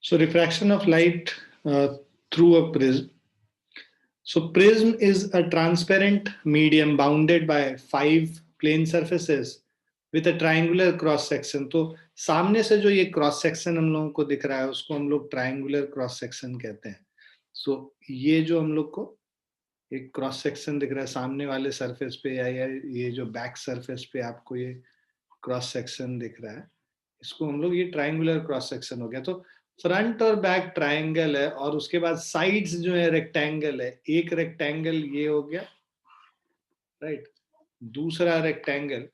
So refraction of light through a prism. So prism is a transparent medium bounded by 5 plane surfaces with a triangular cross section. तो सामने से जो ये cross section हम लोगों को दिख रहा है उसको हम लोग ट्राइंगुलर क्रॉस सेक्शन कहते हैं. सो ये जो हम लोग को एक क्रॉस सेक्शन दिख रहा है सामने वाले सरफेस पे या ये जो बैक सरफेस पे आपको ये क्रॉस सेक्शन दिख रहा है, इसको हम लोग ये ट्राइंगुलर क्रॉस सेक्शन हो गया. तो फ्रंट और बैक ट्राइंगल है और उसके बाद साइड्स जो है रेक्टेंगल है. एक रेक्टेंगल ये हो गया, राइट. दूसरा rectangle,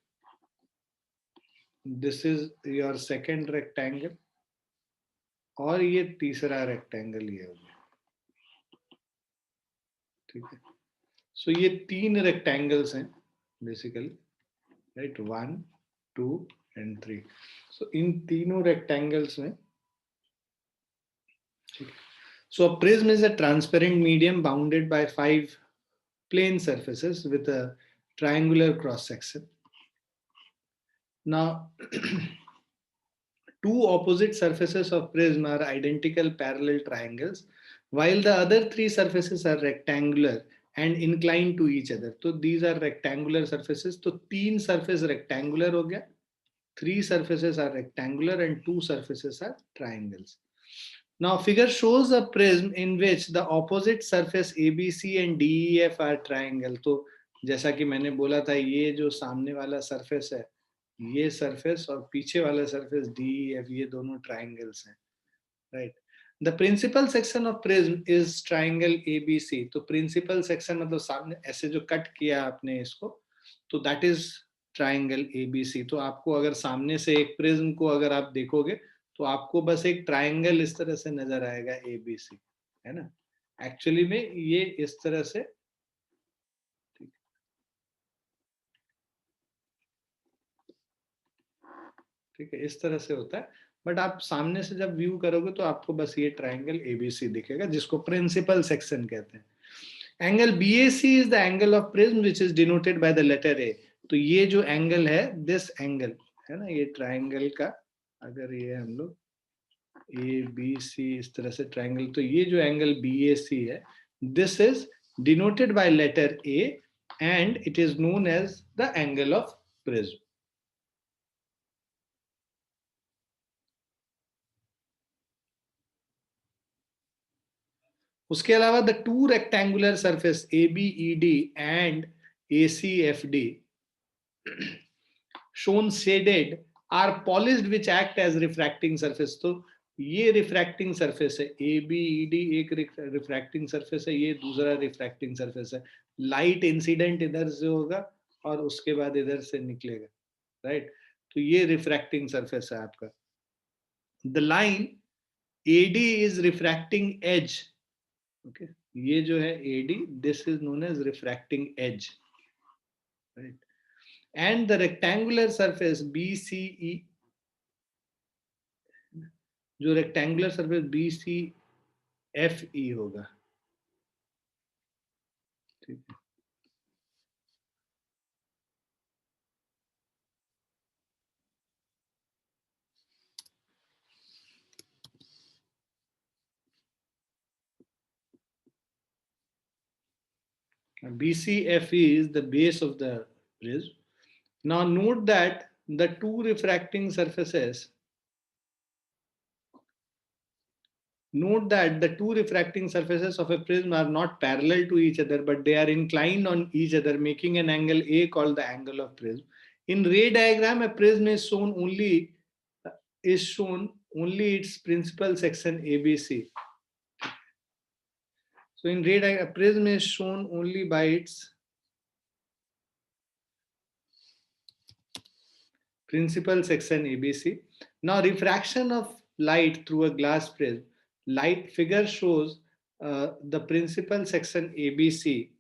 this is your second rectangle, और ये तीसरा रेक्टेंगल ये हो गया. ठीक है. सो ये 3 रेक्टेंगल्स हैं बेसिकली, राइट. 1, 2 and 3. सो इन तीनों रेक्टेंगल्स में, ठीक है. So a prism is a transparent medium bounded by 5 plane surfaces with a triangular cross section. Now, two opposite surfaces of prism are identical parallel triangles, while the other 3 surfaces are rectangular and inclined to each other. So these are rectangular surfaces. So 3 surface rectangular हो गया, 3 surfaces are rectangular and 2 surfaces are triangles. Now figure shows a prism in which the opposite surface ABC and DEF are triangle. तो जैसा कि मैंने बोला था, ये जो सामने वाला सरफेस है, ये सरफेस और पीछे वाला सरफेस DEF, ये दोनों ट्राइंगल्स हैं, right. The principal section of prism is triangle ABC. तो प्रिंसिपल सेक्शन मतलब सामने ऐसे जो कट किया आपने इसको, तो दैट इज ट्राइंगल ABC. तो आपको अगर सामने से एक प्रिज्म को अगर आप देखोगे तो आपको बस एक ट्राइंगल इस तरह से नजर आएगा ABC, है ना. एक्चुअली में ये इस तरह से, ठीक है, इस तरह से होता है. बट आप सामने से जब व्यू करोगे तो आपको बस ये ट्राइंगल ABC दिखेगा, जिसको प्रिंसिपल सेक्शन कहते हैं. Angle BAC is the angle of prism which is denoted by the letter A. तो ये जो एंगल है, दिस एंगल है ना, ये ट्राइंगल का, अगर ये हम लोग ABC इस तरह से ट्राइंगल, तो ये जो एंगल BAC है, this is denoted by letter A and it is known as the angle of prism. उसके अलावा the 2 rectangular surface ABED and ACFD shown shaded are polished which act as refracting surface. तो ये refracting surface है, ABED एक refracting surface है, ये दूसरा refracting surface है. लाइट इंसिडेंट इधर से होगा और उसके बाद इधर से निकलेगा, राइट. तो ये रिफ्रैक्टिंग सरफेस है आपका. The line AD is refracting edge. Okay, ये जो है AD, this is known as refracting edge, right. And the rectangular surface BCE, जो रेक्टेंगुलर सरफेस BCFE होगा, ठीक है. BCFE is the base of the prism. Now note that the 2 refracting surfaces, of a prism are not parallel to each other, but they are inclined on each other, making an angle A called the angle of prism. In ray diagram, a prism is shown only its principal section ABC. So in ray diagram, a prism is shown only by its principal section ABC. Now refraction of light through a glass prism. Light figure shows the principal section ABC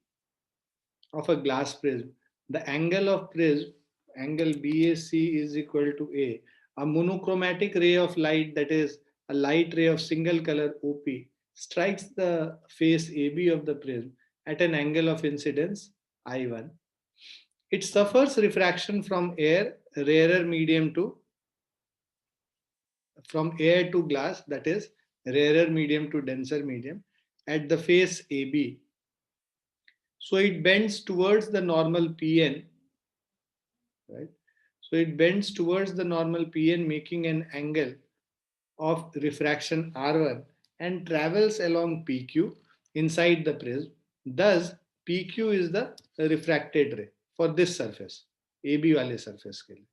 of a glass prism. The angle of prism, angle BAC is equal to A. A monochromatic ray of light, that is a light ray of single color OP, strikes the face AB of the prism at an angle of incidence I1. It suffers refraction from air, rarer medium to, from air to glass, that is rarer medium to denser medium at the face AB. So it bends towards the normal PN, right? So it bends towards the normal PN, making an angle of refraction R1 and travels along PQ inside the prism. Thus, PQ is the refracted ray for this surface, AB wale surface ke liye.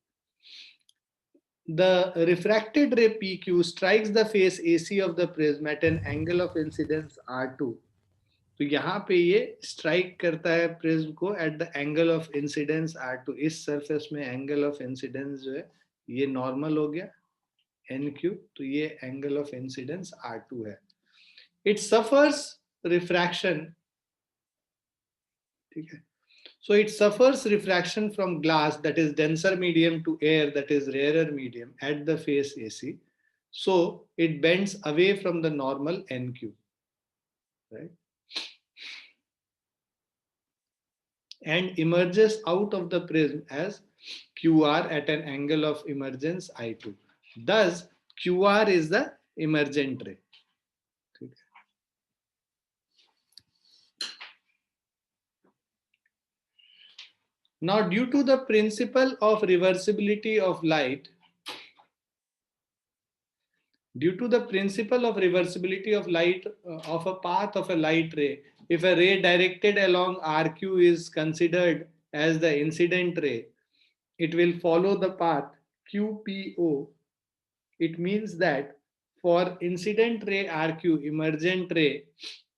The refracted ray PQ strikes the face AC of the prism at an angle of incidence R2. तो यहाँ पे ये strike करता है prism को at the angle of incidence R2. इस surface में angle of incidence जो है ये नॉर्मल हो गया NQ, तो ये एंगल ऑफ इंसिडेंस R2 है. इट सफर्स रिफ्रैक्शन, ठीक है. So it suffers refraction from glass, that is denser medium, to air, that is rarer medium, at the face AC. So it bends away from the normal NQ, right? And emerges out of the prism as QR at an angle of emergence I2. Thus, QR is the emergent ray. Now, due to the principle of reversibility of light, of a path of a light ray, if a ray directed along RQ is considered as the incident ray, it will follow the path QPO. It means that for incident ray RQ, emergent ray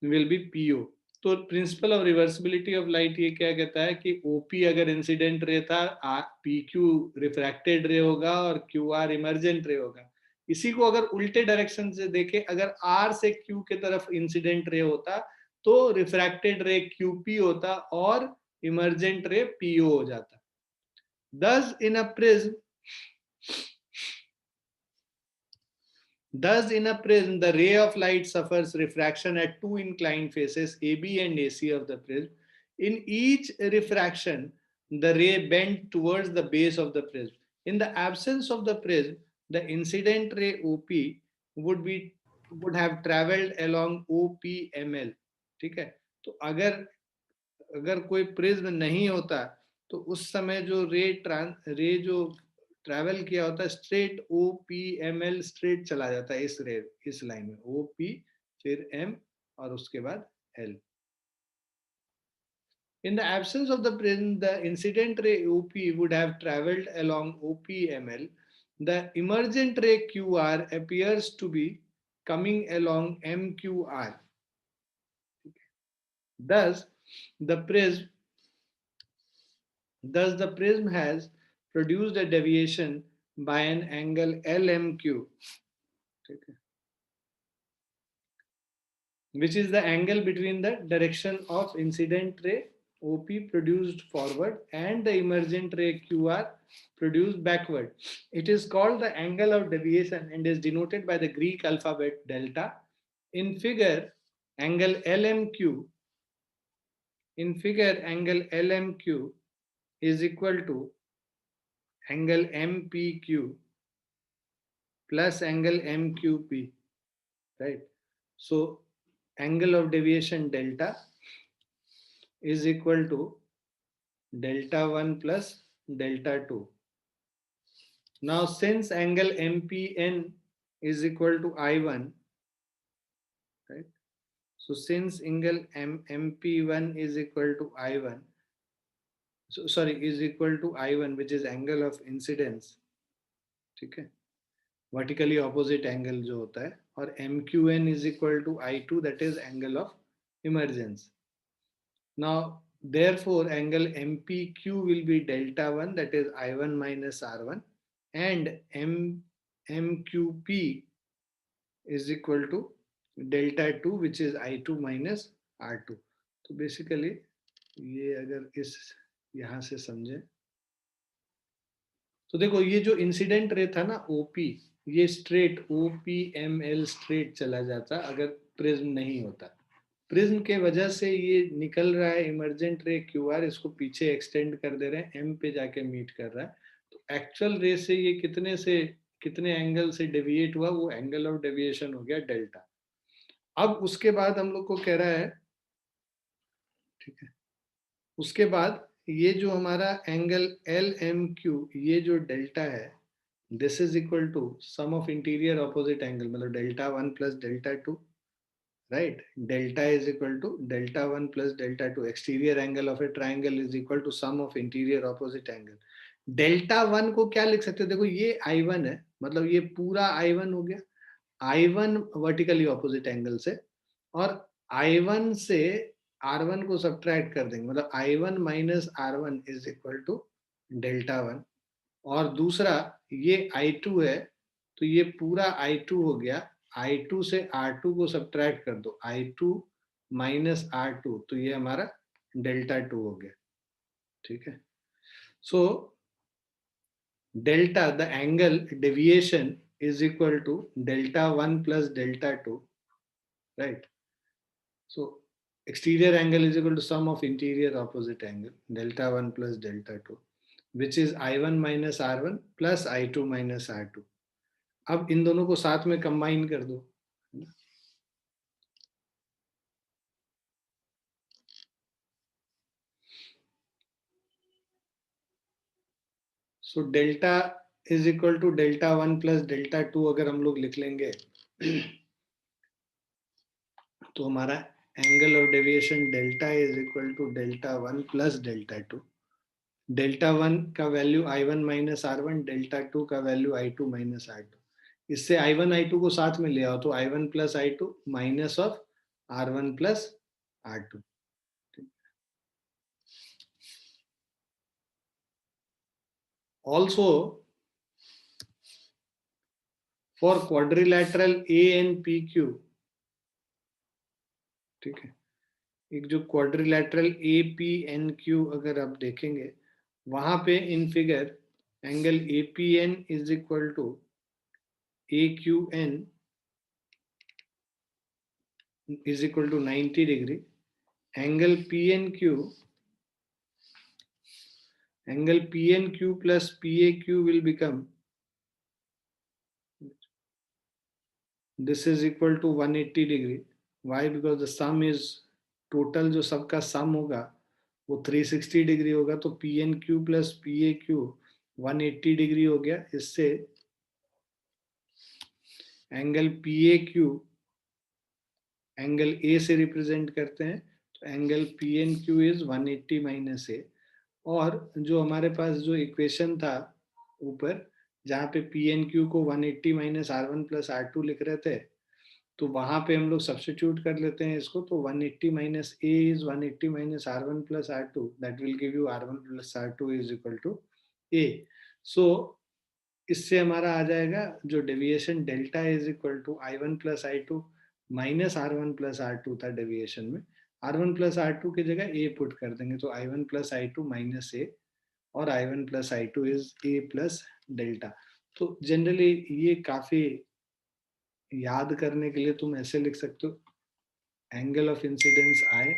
will be PO. तो principle of reversibility of light ये क्या कहता है कि OP अगर incident ray था, PQ refracted रे होगा और QR इमर्जेंट रे होगा. इसी को अगर उल्टे डायरेक्शन से देखे, अगर R से Q के तरफ इंसिडेंट रे होता तो रिफ्रैक्टेड रे QP होता और इमर्जेंट रे PO हो जाता. Thus in a prism, the ray of light suffers refraction at two inclined faces, AB and AC of the prism. In each refraction, the ray bends towards the base of the prism. In the absence of the prism, the incident ray OP would have traveled along OPML. ठीक है. तो अगर कोई prism नहीं होता तो उस समय जो रे जो ट्रैवल किया होता है स्ट्रेट OPML स्ट्रेट चला जाता है इस लाइन में, OP फिर M और उसके बाद L. In the absence of the prism, the incident ray OP would have traveled along OPML. The emergent ray QR appears to be coming along MQR. Thus, the prism has produced a deviation by an angle LMQ, which is the angle between the direction of incident ray OP produced forward and the emergent ray QR produced backward. It is called the angle of deviation and is denoted by the Greek alphabet delta. In figure, angle LMQ is equal to angle MPQ plus angle MQP, right? So angle of deviation delta is equal to delta 1 plus delta 2. Now since angle MPN is equal to I1, right? So since angle MP1 is equal to I1, is equal to I1, which is angle of incidence, ठीक है, vertically opposite angle जो होता है, और MQN is equal to I2, that is angle of emergence. Now therefore angle MPQ will be delta 1, that is I1 minus R1, and MQP is equal to delta 2, which is I2 minus R2. तो basically ये अगर इस यहाँ से समझे तो देखो ये जो इंसिडेंट रे था ना OP, ये स्ट्रेट OPML स्ट्रेट चला जाता अगर प्रिज्म नहीं होता. प्रिज्म के वजह से ये निकल रहा है इमर्जेंट रे QR, इसको पीछे एक्सटेंड कर दे रहे हैं, M पे जाके मीट कर रहा है. तो एक्चुअल रे से ये कितने एंगल से डेविएट हुआ, वो एंगल ऑफ डेविएशन हो गया डेल्टा। अब उसके बाद हम लोग को कह रहा है, ठीक है, उसके बाद ये जो हमारा एंगल एल एम क्यू, ये जो डेल्टा है, this is equal to sum of interior opposite angle, मतलब delta one plus delta two, right. Delta is equal to delta one plus delta two, exterior angle of a triangle is equal to sum of interior opposite angle. Delta one को क्या लिख सकते हो, देखो ये I one है, मतलब ये पूरा आई वन हो गया, I one vertically opposite angle से, और आई वन से आर वन को सब्ट्रैक्ट कर देंगे, मतलब I one minus R one is equal to delta one. और दूसरा ये आई टू है, तो ये पूरा आई टू हो गया, आई टू से आर टू को सब्ट्रैक्ट कर दो, I two minus R two, तो ये हमारा डेल्टा टू हो गया, ठीक है। So delta, the angle deviation is equal to delta one plus delta two, right? So exterior angle is equal to sum of interior opposite angle, delta 1 plus delta 2, which is I1 minus R1 plus I2 minus R2. अब इन दोनों को साथ में combine कर दो, so delta is equal to delta 1 plus delta 2 अगर हम लोग लिख लेंगे तो हमारा angle of deviation delta is equal to delta 1 plus delta 2। Delta one का value I one minus R one, delta two का value I two minus R two. इससे आई वन आई टू को साथ में ले आओ तो I one plus I two minus of R one plus R two. Also for quadrilateral A N P Q, ठीक है, एक जो quadrilateral A P N Q अगर आप देखेंगे, वहां पे in figure angle A P N is equal to A Q N is equal to 90 degree, angle P N Q, angle PNQ plus PAQ will become, this is equal to 180 degree. Why? Because the sum is total, जो सबका sum होगा वो 360 degree होगा, तो PNQ plus PAQ 180 degree हो गया। इससे angle PAQ angle A से रिप्रेजेंट करते हैं, तो angle PNQ is 180 minus A। और जो हमारे पास जो इक्वेशन था ऊपर, जहाँ पे पी एन क्यू को 180 minus R one plus R two लिख रहे थे, तो वहां पे हम लोग सब्सटीट्यूट कर लेते हैं इसको, तो 180 minus A is 180 minus R one plus R two, that will give you R one plus R two is equal to A. So इससे हमारा आ जाएगा जो deviation delta is equal to I one plus I two minus R one plus R two था deviation में, R one plus R two की जगह A put कर देंगे, तो I one plus I two minus ए, और I one plus I two is a plus delta. तो generally ये काफी याद करने के लिए तुम ऐसे लिख सकते हो, angle of incidence I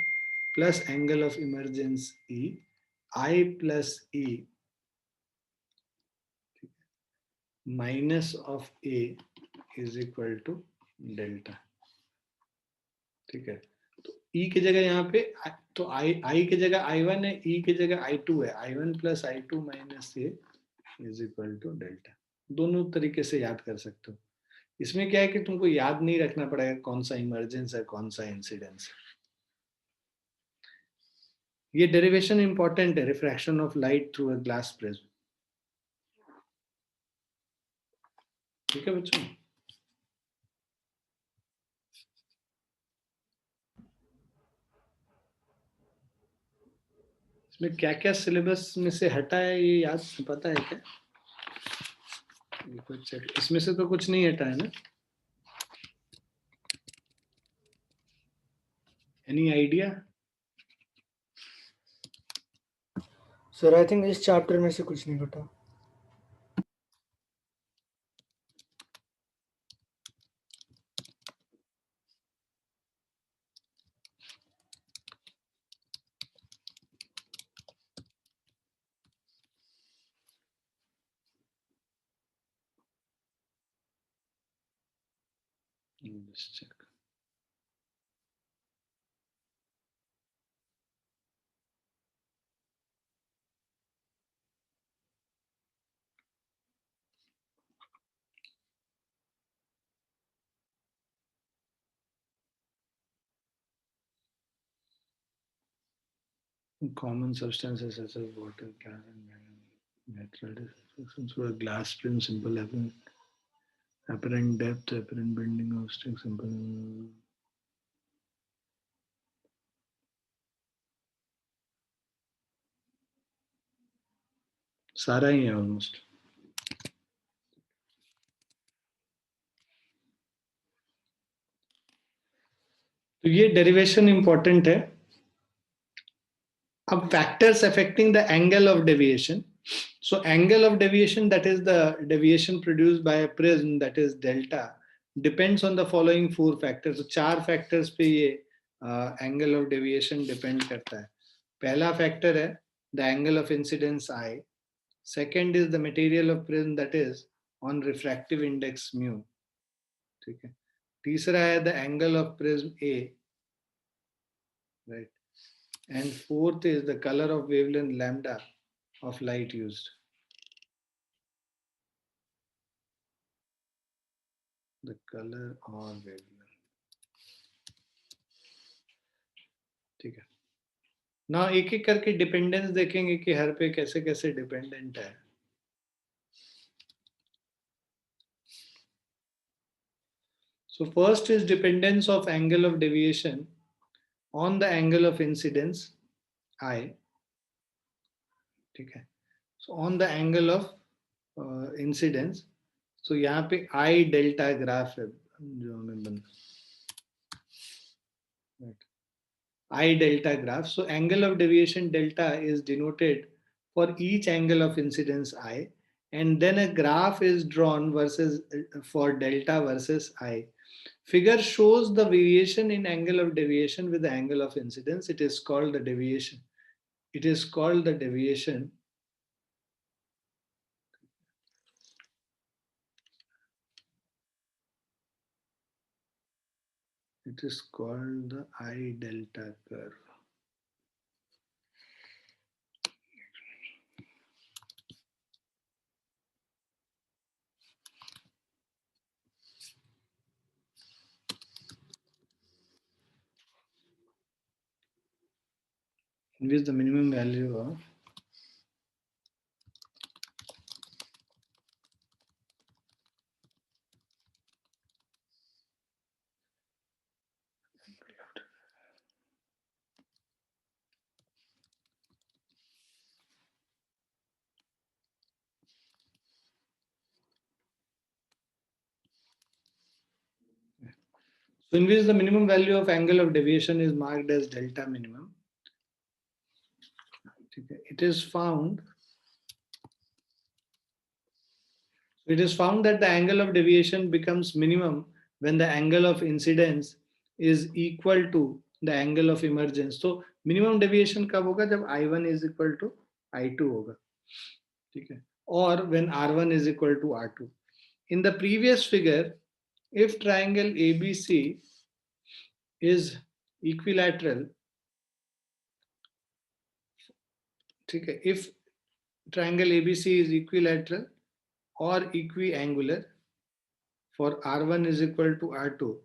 plus angle of emergence E, I plus E minus of A is equal to delta, ठीक है। तो ई की जगह यहाँ पे, तो आई की जगह आई वन है, ई की जगह आई टू है, I one plus I two minus A is equal to delta. दोनों तरीके से याद कर सकते हो। इसमें क्या है कि तुमको याद नहीं रखना पड़ेगा कौन सा इमरजेंस है कौन सा इंसिडेंस है। ये डेरिवेशन इंपॉर्टेंट है, refraction of light through a glass prism, ठीक है बच्चों। इसमें क्या क्या सिलेबस में से हटा है ये याद पता है क्या? इसमें से तो कुछ नहीं हटा है ना? Any idea? Sir I think इस चैप्टर में से कुछ नहीं हटा। Let's check. Common substances such as water, gas, and natural disruptions for a glass plane, simple apparent depth, apparent bending of stick, simple. सारा ही है ऑलमोस्ट. तो ये डेरिवेशन इंपॉर्टेंट है. अब factors affecting the angle of deviation. So angle of deviation, that is the deviation produced by a prism, that is delta, depends on the following four factors. So चार factors पे ये angle of deviation depend करता है. पहला factor है the angle of incidence I. Second is the material of prism, that is on refractive index mu. ठीक है. तीसरा है the angle of prism A, right? And fourth is the color of wavelength lambda of light used. The color or wavelength. ठीक है. ना एक एक करके डिपेंडेंस देखेंगे कि हर पे कैसे कैसे डिपेंडेंट है. So first is dependence of angle of deviation on the angle of incidence I. ठीक है. So on the angle of incidence. So यहाँ पे I delta ग्राफ है जो हमें बन. Right. I delta graph. So angle of deviation delta is denoted for each angle of incidence I, and then a graph is drawn versus for delta versus I. Figure shows the variation in angle of deviation with the angle of incidence. It is called the deviation. It is called the deviation. It is called the I delta curve. In which the minimum value of so in which the minimum value of angle of deviation is marked as delta minimum. It is found that the angle of deviation becomes minimum when the angle of incidence is equal to the angle of emergence. So minimum deviation कब होगा जब I1 is equal to I2 होगा. ठीक है. Or when R1 is equal to R2. In the previous figure, if triangle ABC is equilateral, ठीक है, if triangle ABC is equilateral or equiangular for R1 is equal to R2,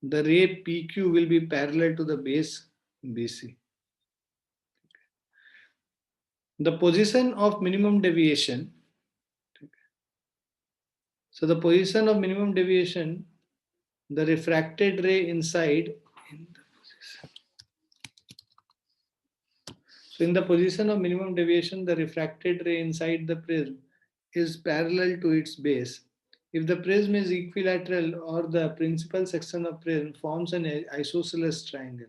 the ray PQ will be parallel to the base BC. The position of minimum deviation. So the position of minimum deviation, the refracted ray inside. So in the position of minimum deviation, the refracted ray inside the prism is parallel to its base. If the prism is equilateral or the principal section of prism forms an isosceles triangle.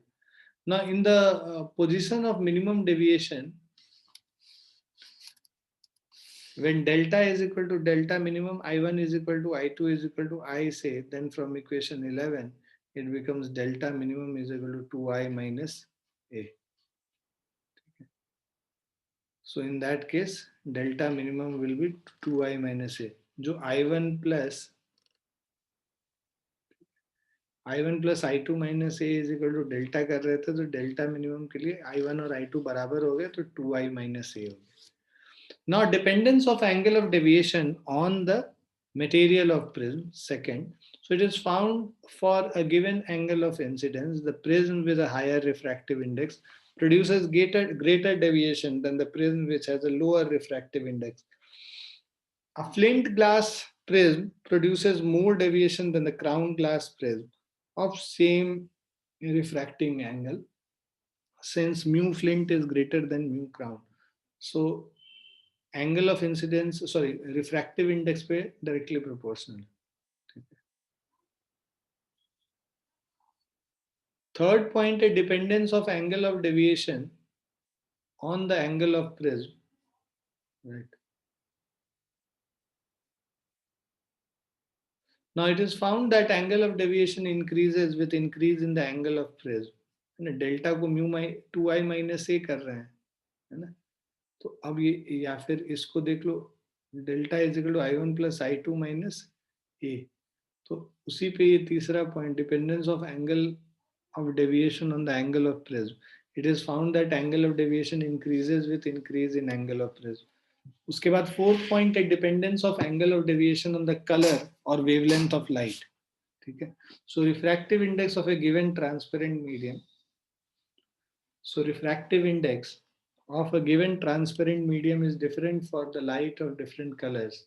Now in the position of minimum deviation, when delta is equal to delta minimum, I1 is equal to I2 is equal to I say, then from equation 11, it becomes delta minimum is equal to 2I minus A. So in that case, delta minimum will be 2I minus A. जो I1 plus I1 plus I2 minus A is equal to delta कर रहे थे, तो delta minimum के लिए I1 और I2 बराबर हो गए, तो 2I माइनस ए हो गया. Now, dependence of angle of deviation on the material of prism. Second, so it is found for a given angle of incidence, the prism with a higher refractive index produces greater deviation than the prism which has a lower refractive index. A flint glass prism produces more deviation than the crown glass prism of same refracting angle, since mu flint is greater than mu crown. So angle of incidence, sorry, refractive index पे directly proportional. Third point है dependence of angle of deviation on the angle of prism. Right. Now it is found that angle of deviation increases with increase in the angle of prism. है ना, delta को mu 2i minus ए कर रहे हैं, है ना. तो अब ये, या फिर इसको देख लो, delta is equal to I1 plus I2 minus A. तो उसी पे ये तीसरा point, dependence of angle of deviation on the angle of prism. It is found that angle of deviation increases with increase in angle of prism. उसके बाद fourth point है dependence of angle of deviation on the colour और wavelength of light. ठीक है. So refractive index of a given transparent medium. So refractive index of a given transparent medium is different for the light of different colors.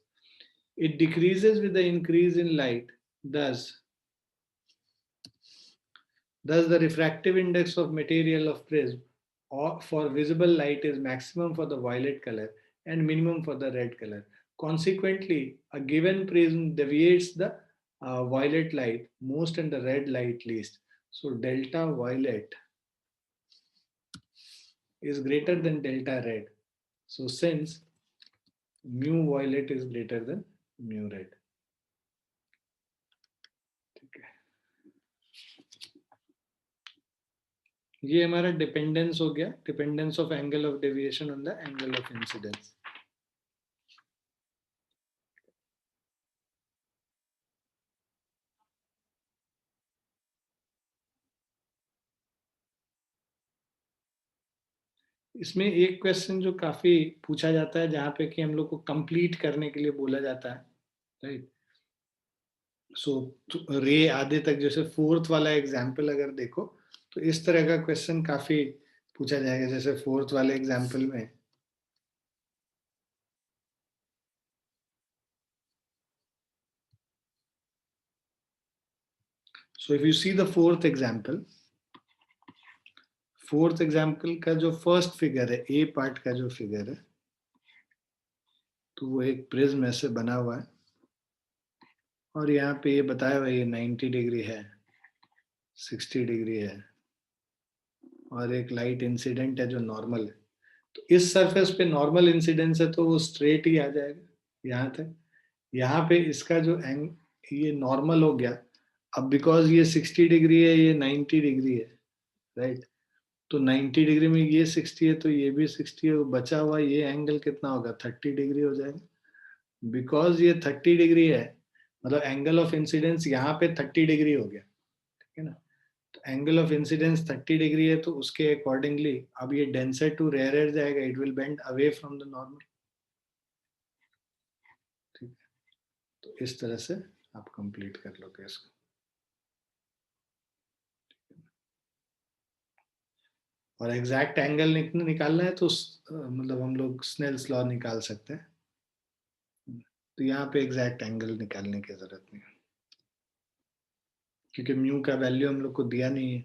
It decreases with the increase in light. Thus, the refractive index of material of prism or for visible light is maximum for the violet color and minimum for the red color. Consequently, a given prism deviates the violet light most and the red light least. So delta violet is greater than delta red. So since mu violet is greater than mu red. ये हमारा dependence हो गया, dependence of angle of deviation on the angle of incidence. इसमें एक question जो काफी पूछा जाता है, जहाँ पे कि हम लोग को कंप्लीट करने के लिए बोला जाता है, राइट. सो रे आधे तक, जैसे फोर्थ वाला एग्जाम्पल अगर देखो, तो इस तरह का क्वेश्चन काफी पूछा जाएगा. जैसे फोर्थ वाले एग्जाम्पल में, so if you see the fourth example का जो फर्स्ट फिगर है, ए पार्ट का जो फिगर है, तो वो एक प्रिज्म ऐसे बना हुआ है, और यहाँ पे ये बताया हुआ ये 90 डिग्री है, 60 डिग्री है, और एक लाइट इंसिडेंट है जो नॉर्मल है. तो इस सरफेस पे नॉर्मल इंसिडेंस है, तो वो स्ट्रेट ही आ जाएगा यहाँ तक. यहाँ पे इसका जो ये नॉर्मल हो गया. अब बिकॉज ये 60 डिग्री है, ये 90 डिग्री है, राइट. तो 90 डिग्री में ये 60 है, तो ये भी 60 है. बचा हुआ ये एंगल कितना होगा, 30 डिग्री हो जाएगा. बिकॉज ये 30 डिग्री है, मतलब एंगल ऑफ इंसिडेंस यहाँ पे 30 डिग्री हो गया. ठीक है ना. तो एंगल ऑफ इंसिडेंस 30 डिग्री है, तो उसके अकॉर्डिंगली अब ये डेंसर टू रेयर जाएगा, it will bend away from the normal. ठीक है. तो इस तरह से आप कंप्लीट कर लोगे इसको. और एग्जैक्ट एंगल निकालना है तो मतलब हम लोग स्नेल्स लॉ निकाल सकते हैं. तो यहाँ पे एग्जैक्ट एंगल निकालने की जरूरत नहीं है, क्योंकि म्यू का वैल्यू हम लोग को दिया नहीं है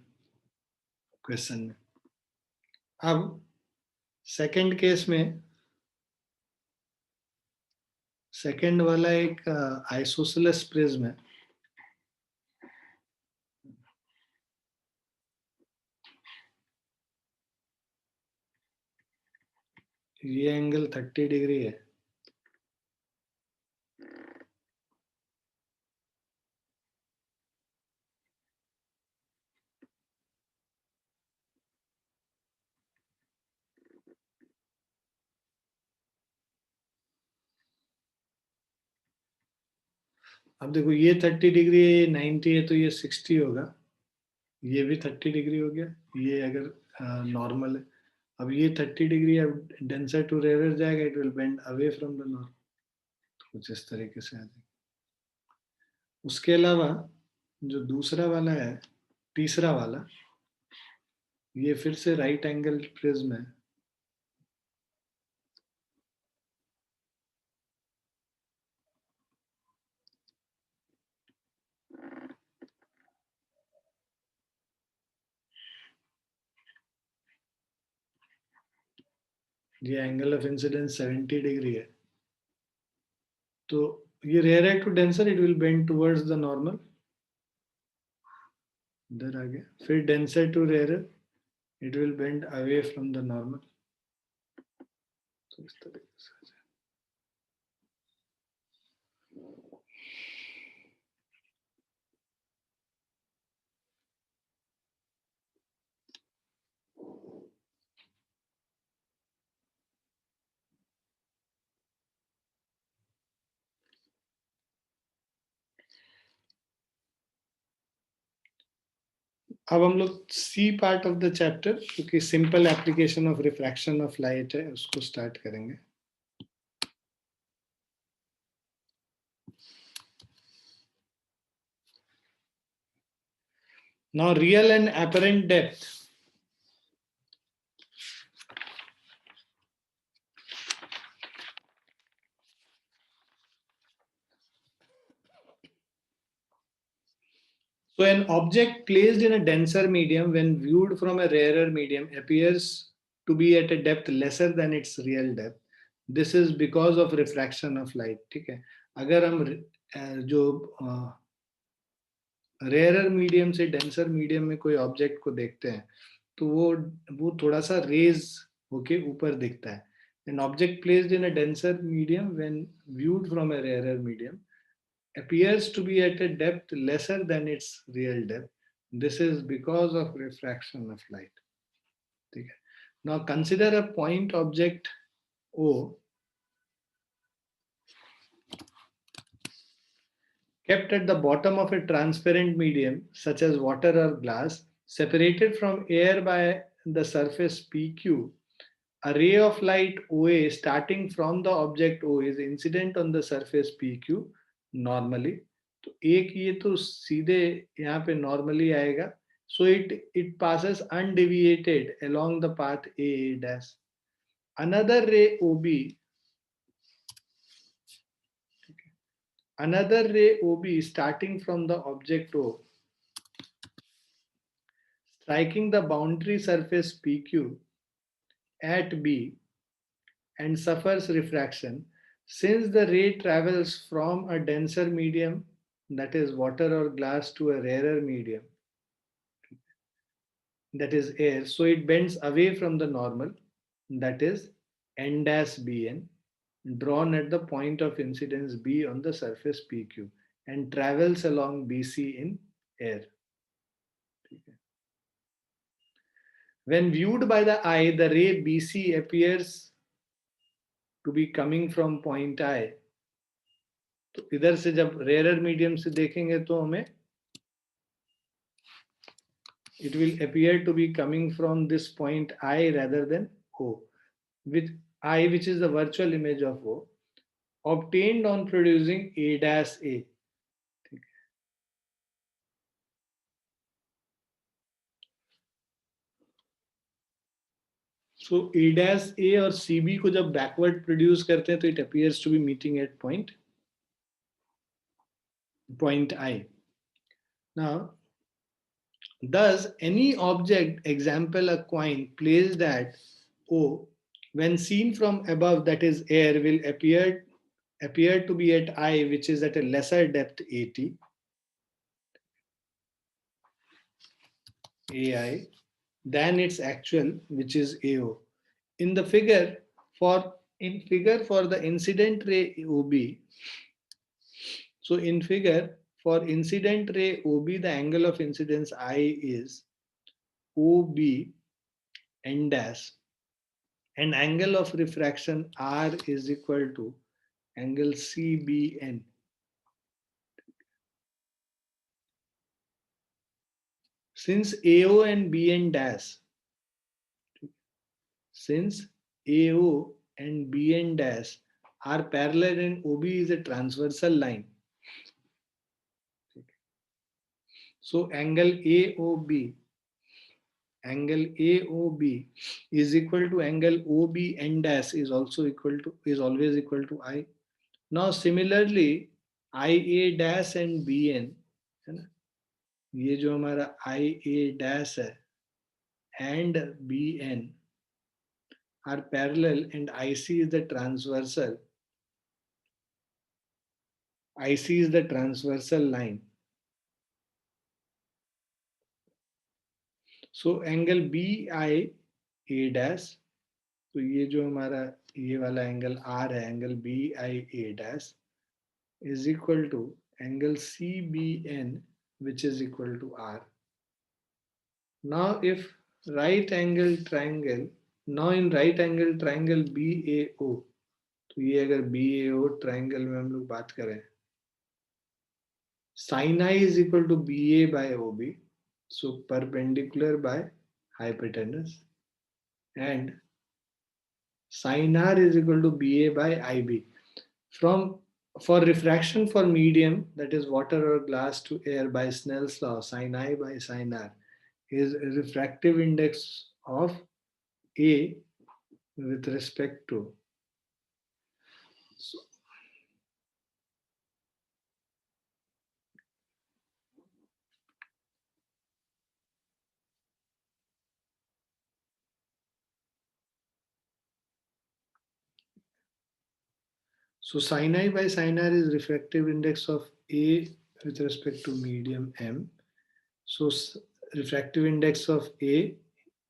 क्वेश्चन में. अब सेकंड केस में, सेकंड वाला एक आइसोसेलेस प्रिज्म है. ये एंगल 30 डिग्री है. अब देखो ये 30 डिग्री 90 है तो ये 60 होगा, ये भी 30 डिग्री हो गया, ये अगर नॉर्मल है। अब ये 30 डिग्री अब डेंसर टू रेयर जाएगा, it will bend away from the north, कुछ इस तरीके से आ जाएगा। उसके अलावा जो दूसरा वाला है, तीसरा वाला, ये फिर से राइट एंगल प्रिज्म है। ये एंगल ऑफ इंसिडेंस 70 डिग्री है, तो ये rare to denser, it will bend towards the normal, इधर आ गया। फिर denser to rare, it will bend away from the normal, तो इस तरीके से। अब हम लोग C part of the chapter, क्योंकि simple application of refraction of light है, उसको स्टार्ट करेंगे। Now real and apparent depth. So an object placed in a denser medium when viewed from a rarer medium appears to be at a depth lesser than its real depth. This is because of refraction of light. ठीक है, अगर हम जो rarer medium से denser medium में कोई object को देखते हैं, तो वो थोड़ा सा रेज होके ऊपर दिखता है। An object placed in a denser medium when viewed from a rarer medium appears to be at a depth lesser than its real depth. This is because of refraction of light. ठीक है, now consider a point object O kept at the bottom of a transparent medium such as water or glass, separated from air by the surface PQ. A ray of light OA starting from the object O is incident on the surface PQ normally. तो एक ये तो सीधे यहाँ पे normally आएगा, so it passes undeviated along the path A dash. Another ray OB, another ray OB starting from the object O, striking the boundary surface PQ at B and suffers refraction. Since the ray travels from a denser medium, that is water or glass, to a rarer medium, that is air, so it bends away from the normal, that is n dash bn, drawn at the point of incidence B on the surface PQ, and travels along BC in air. When viewed by the eye, the ray BC appears to be coming from point I. तो इधर से जब rare medium से देखेंगे तो हमें it will appear to be coming from this point I rather than O, with I, which is the virtual image of O, obtained on producing A dash A. So A dash A और CB को जब backward produce करते हैं तो it appears to be meeting at point I. Now, thus any object, example a coin placed at O, when seen from above, that is air, will appear to be at I, which is at a lesser depth AT, AI, than its actual, which is AO. In the figure for the incident ray OB, so in figure for incident ray OB, the angle of incidence I is OB n dash, and angle of refraction R is equal to angle CBN. since AO and BN dash, since AO and BN dash are parallel and OB is a transversal line, so angle AOB is equal to angle OBN dash is also equal to, is always equal to I. Now similarly IA dash and BN, है ना, ये जो हमारा IA dash है and BN are parallel and IC is the transversal. IC is the transversal line. So angle BIA dash, तो ये जो हमारा ये वाला एंगल R है, angle BIA dash is equal to angle CBN, which is equal to R. Now if right angle triangle, now in right angle triangle BAO, तो ये अगर BAO ट्राइंगल में हम लोग बात करें, sin I is equal to BA by OB, so perpendicular by hypotenuse, and sin R is equal to BA by IB. From for refraction for medium, that is water or glass to air, by Snell's law, sin I by sin R is a refractive index of A with respect to. So sin I by sin R is refractive index of A with respect to medium M. So refractive index of A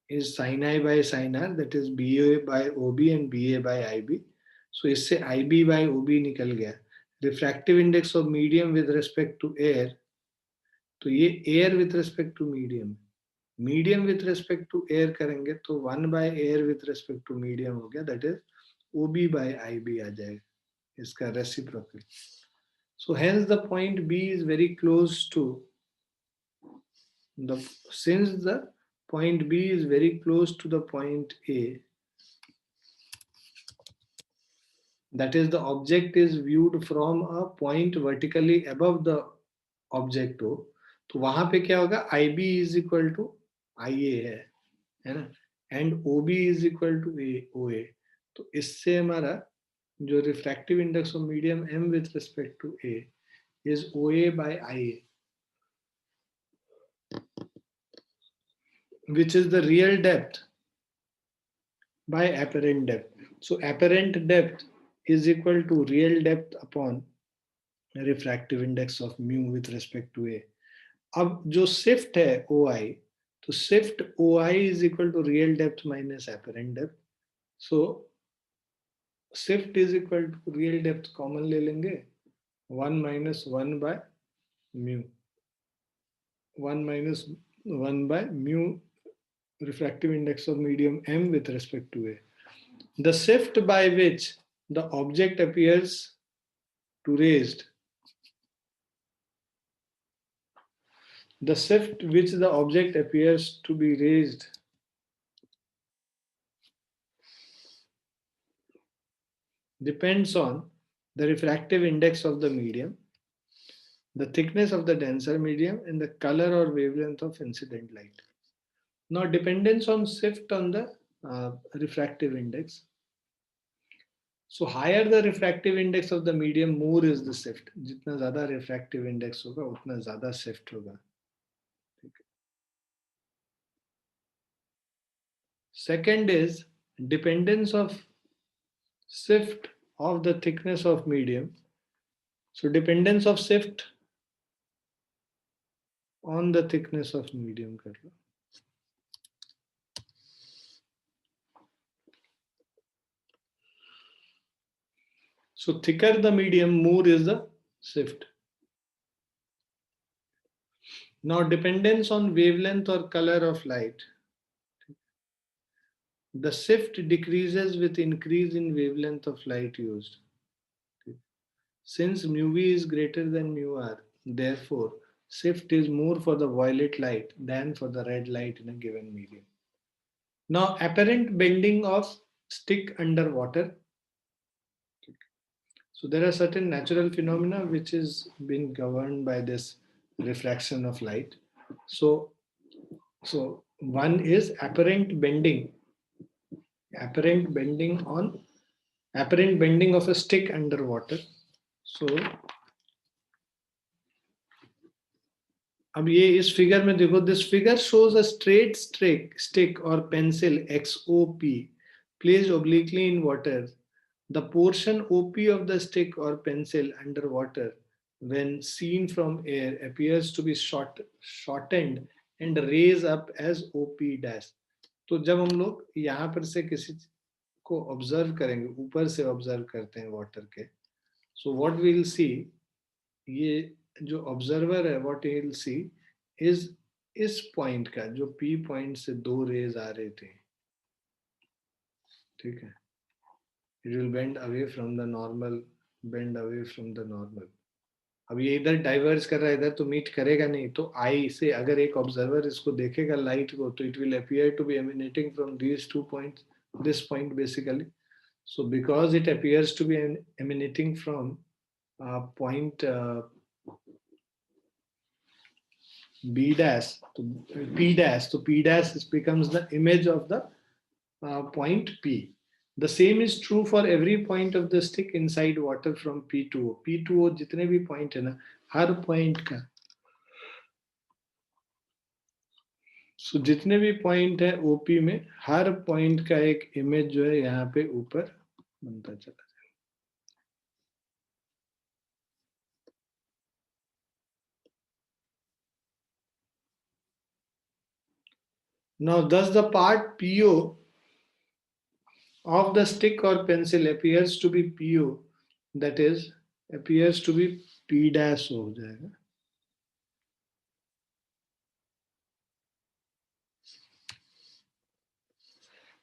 is sin I by sin R, that is BA by OB and BA by IB. So इससे IB by OB निकल गया. Refractive index of medium with respect to air, तो ये air with respect to medium with respect to air करेंगे तो 1 by air with respect to medium हो गया, that is OB by IB आ जाएगा, इसका reciprocal. So hence the point B is very close to the, since the point B is very close to the point A, that is the object is viewed from a point vertically above the object हो, तो वहां पे क्या होगा, IB is equal to IA है ना, and OB is equal to OA. तो इससे हमारा जो refractive index of medium M with respect to A is OA by IA, which is the real depth by apparent depth. So apparent depth is equal to real depth upon refractive index of mu with respect to A. अब जो shift है OI, तो shift OI is equal to real depth minus apparent depth. So shift is equal to real depth common ले लेंगे, 1 minus 1 by mu, 1 minus 1 by mu refractive index of medium M with respect to A. The shift by which the object appears to raised, the shift which the object appears to be raised depends on the refractive index of the medium, the thickness of the denser medium, and the color or wavelength of incident light. Now dependence on shift on the refractive index. So higher the refractive index of the medium, more is the shift. जितना ज़्यादा refractive index होगा उतना ज़्यादा shift होगा. Second is dependence of shift of the thickness of medium. So dependence of shift on the thickness of medium कर लो. So thicker the medium, more is the shift. Now dependence on wavelength or color of light. The shift decreases with increase in wavelength of light used. Since mu v is greater than mu r, therefore shift is more for the violet light than for the red light in a given medium. Now, apparent bending of stick under water. So there are certain natural phenomena which is being governed by this refraction of light. So, so one is apparent bending on apparent bending of a stick underwater. So अब ये इस figure में देखो, this figure shows a straight stick और pencil XOP placed obliquely in water. The portion OP of the stick or pencil underwater when seen from air appears to be shortened and raise up as OP dash. तो जब हम लोग यहाँ पर से किसी को ऑब्जर्व करेंगे, ऊपर से ऑब्जर्व करते हैं वाटर के, so what we will see, ये जो ऑब्जर्वर है what he will see is इस पॉइंट का, जो पी पॉइंट से दो रेज आ रहे थे, ठीक है, it will bend away from the normal, bend away from the normal. अब ये इधर डाइवर्ज कर रहा है, इधर तो मीट करेगा नहीं, तो आई से अगर एक ऑब्जर्वर इसको देखेगा लाइट को, तो it will appear to be emanating from these two points, this point basically. So because it appears to be emanating from point B dash to P dash, so P dash becomes the image of the point P. The same is true for every point of the stick inside water from P to O. P to O जितने भी point है ना, हर point का, so जितने भी point है OP में, हर point का एक image जो है यहाँ पे ऊपर बनता चला. Now, thus the part PO of the stick or pencil appears to be PO, that is, appears to be P dash हो जाएगा.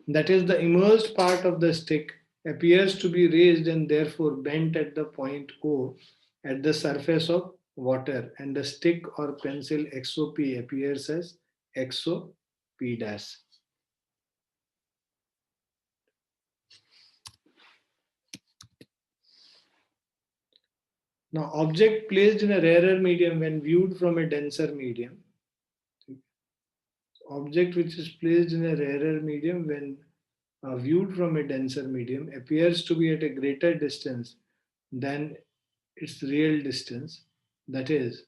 That is, the immersed part of the stick appears to be raised and therefore bent at the point O at the surface of water, and the stick or pencil XOP appears as XOP dash. Now, object placed in a rarer medium when viewed from a denser medium. Object which is placed in a rarer medium when viewed from a denser medium appears to be at a greater distance than its real distance. That is,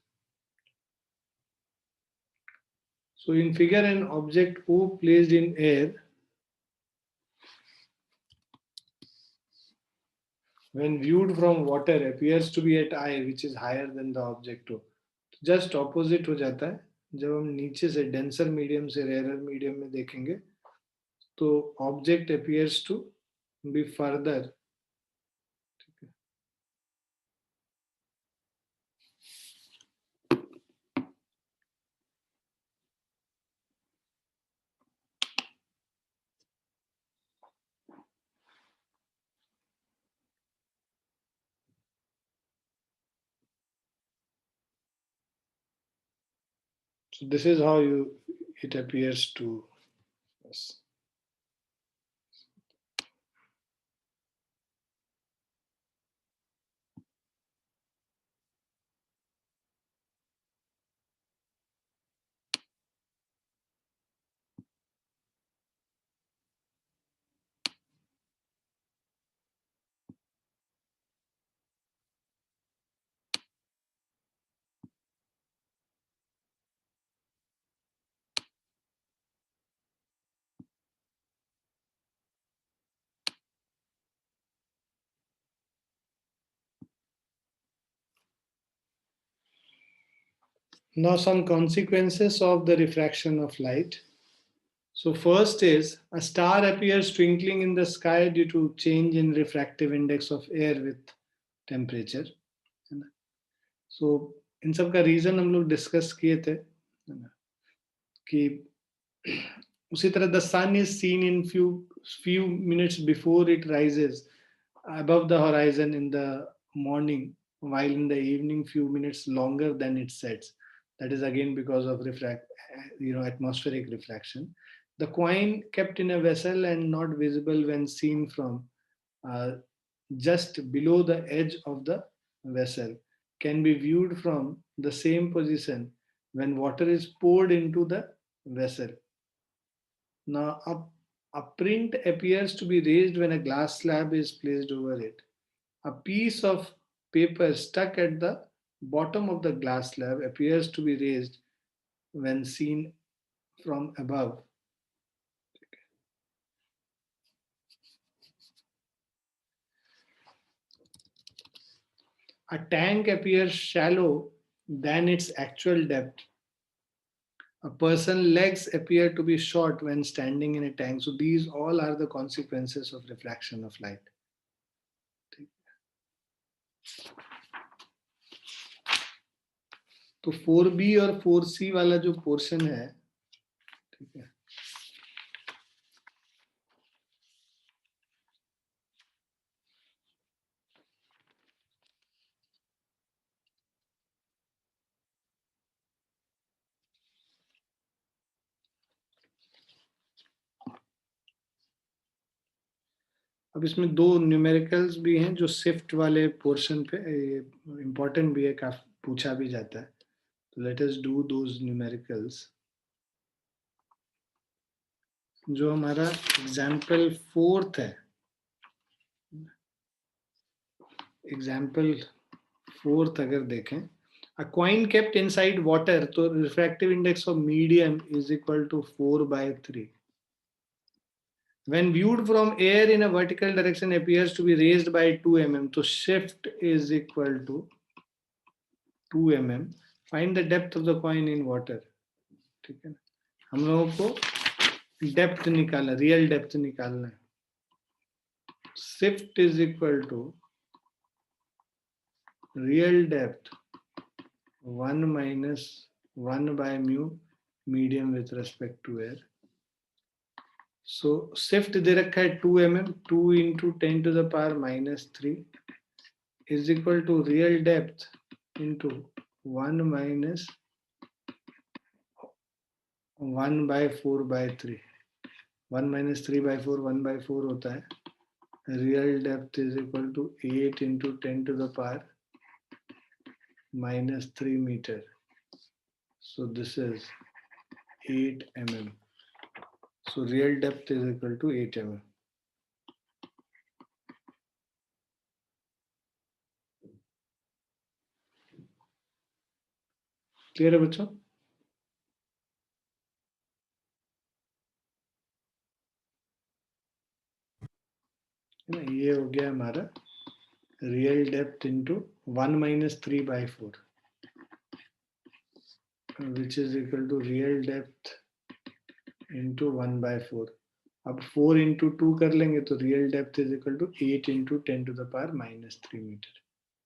so in figure, an object O placed in air when viewed from water appears to be at I, which is higher than the object O. Just opposite हो जाता है जब हम नीचे से denser medium से rarer medium में देखेंगे, तो object appears to be further. So this is how it appears to us. Now, some consequences of the refraction of light. So, first is a star appears twinkling in the sky due to change in refractive index of air with temperature. So, इन सब का reason हम लोग discuss किए थे कि उसी तरह the sun is seen in few minutes before it rises above the horizon in the morning, while in the evening few minutes longer than it sets. That is again because of atmospheric refraction. The coin kept in a vessel and not visible when seen from uh, just below the edge of the vessel can be viewed from the same position when water is poured into the vessel. Now, a print appears to be raised when a glass slab is placed over it. A piece of paper stuck at the bottom of the glass slab appears to be raised when seen from above. A tank appears shallow than its actual depth. A person's legs appear to be short when standing in a tank. So these all are the consequences of refraction of light. तो 4B और 4C वाला जो portion है, ठीक है, अब इसमें दो न्यूमेरिकल्स भी हैं जो शिफ्ट वाले पोर्शन पे इंपॉर्टेंट भी है, काफी पूछा भी जाता है. तो let us do those numericals. जो हमारा एग्जाम्पल 4 है, एग्जाम्पल 4 अगर देखें, a coin kept inside water, तो refractive index of medium is equal to 4/3. When viewed from air in a vertical direction appears to be raised by 2 mm, तो shift is equal to 2 mm. Find the depth of the coin in water. ठीक है, हम लोगों को depth निकालना, real depth निकालना है. shift is equal to real depth 1 minus 1 by mu medium with respect to air. So shift दे रखा है 2 mm, 2 into 10 to the power minus 3 is equal to real depth into 1 minus 1 by 4/3. 1 minus 3 by 4, 1 by 4 होता है. Real depth is equal to 8 into 10 to the power minus 3 meter. So this is 8 mm. So real depth is equal to 8 mm. Clear है बच्चों? ये हो गया हमारा real depth into 1 minus 3 by 4, which is equal to real depth into 1 by 4. अब 4 into 2 कर लेंगे तो real depth is equal to 8 into 10 to the power minus 3 meter.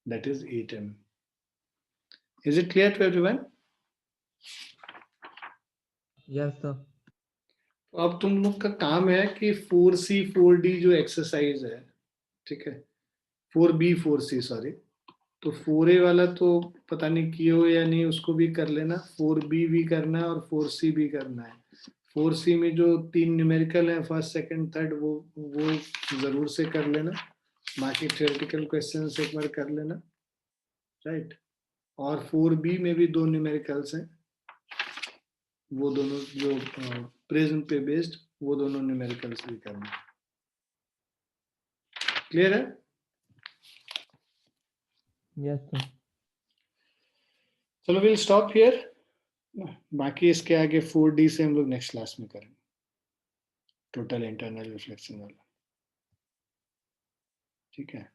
That is 8 mm. Is it clear to everyone? Yes, sir. तो अब तुम लोग का काम है कि 4C 4D जो एक्सरसाइज है, ठीक है, 4B 4C सॉरी, तो 4A वाला तो पता नहीं किए हो या नहीं, उसको भी कर लेना. 4B भी करना है और 4C भी करना है. 4C में जो 3 न्यूमेरिकल है, फर्स्ट सेकंड थर्ड, वो जरूर से कर लेना. बाकी थ्योरेटिकल क्वेश्चंस एक बार कर लेना, राइट. और 4B में भी 2 न्यूमेरिकल्स हैं, वो दोनों जो प्रिज्म पे बेस्ड, वो दोनों न्यूमेरिकल्स भी करना. क्लियर है? Yes, sir. चलो विल स्टॉप हियर. बाकी इसके आगे 4D से हम लोग नेक्स्ट क्लास में करेंगे, टोटल इंटरनल रिफ्लेक्शन वाला. ठीक है.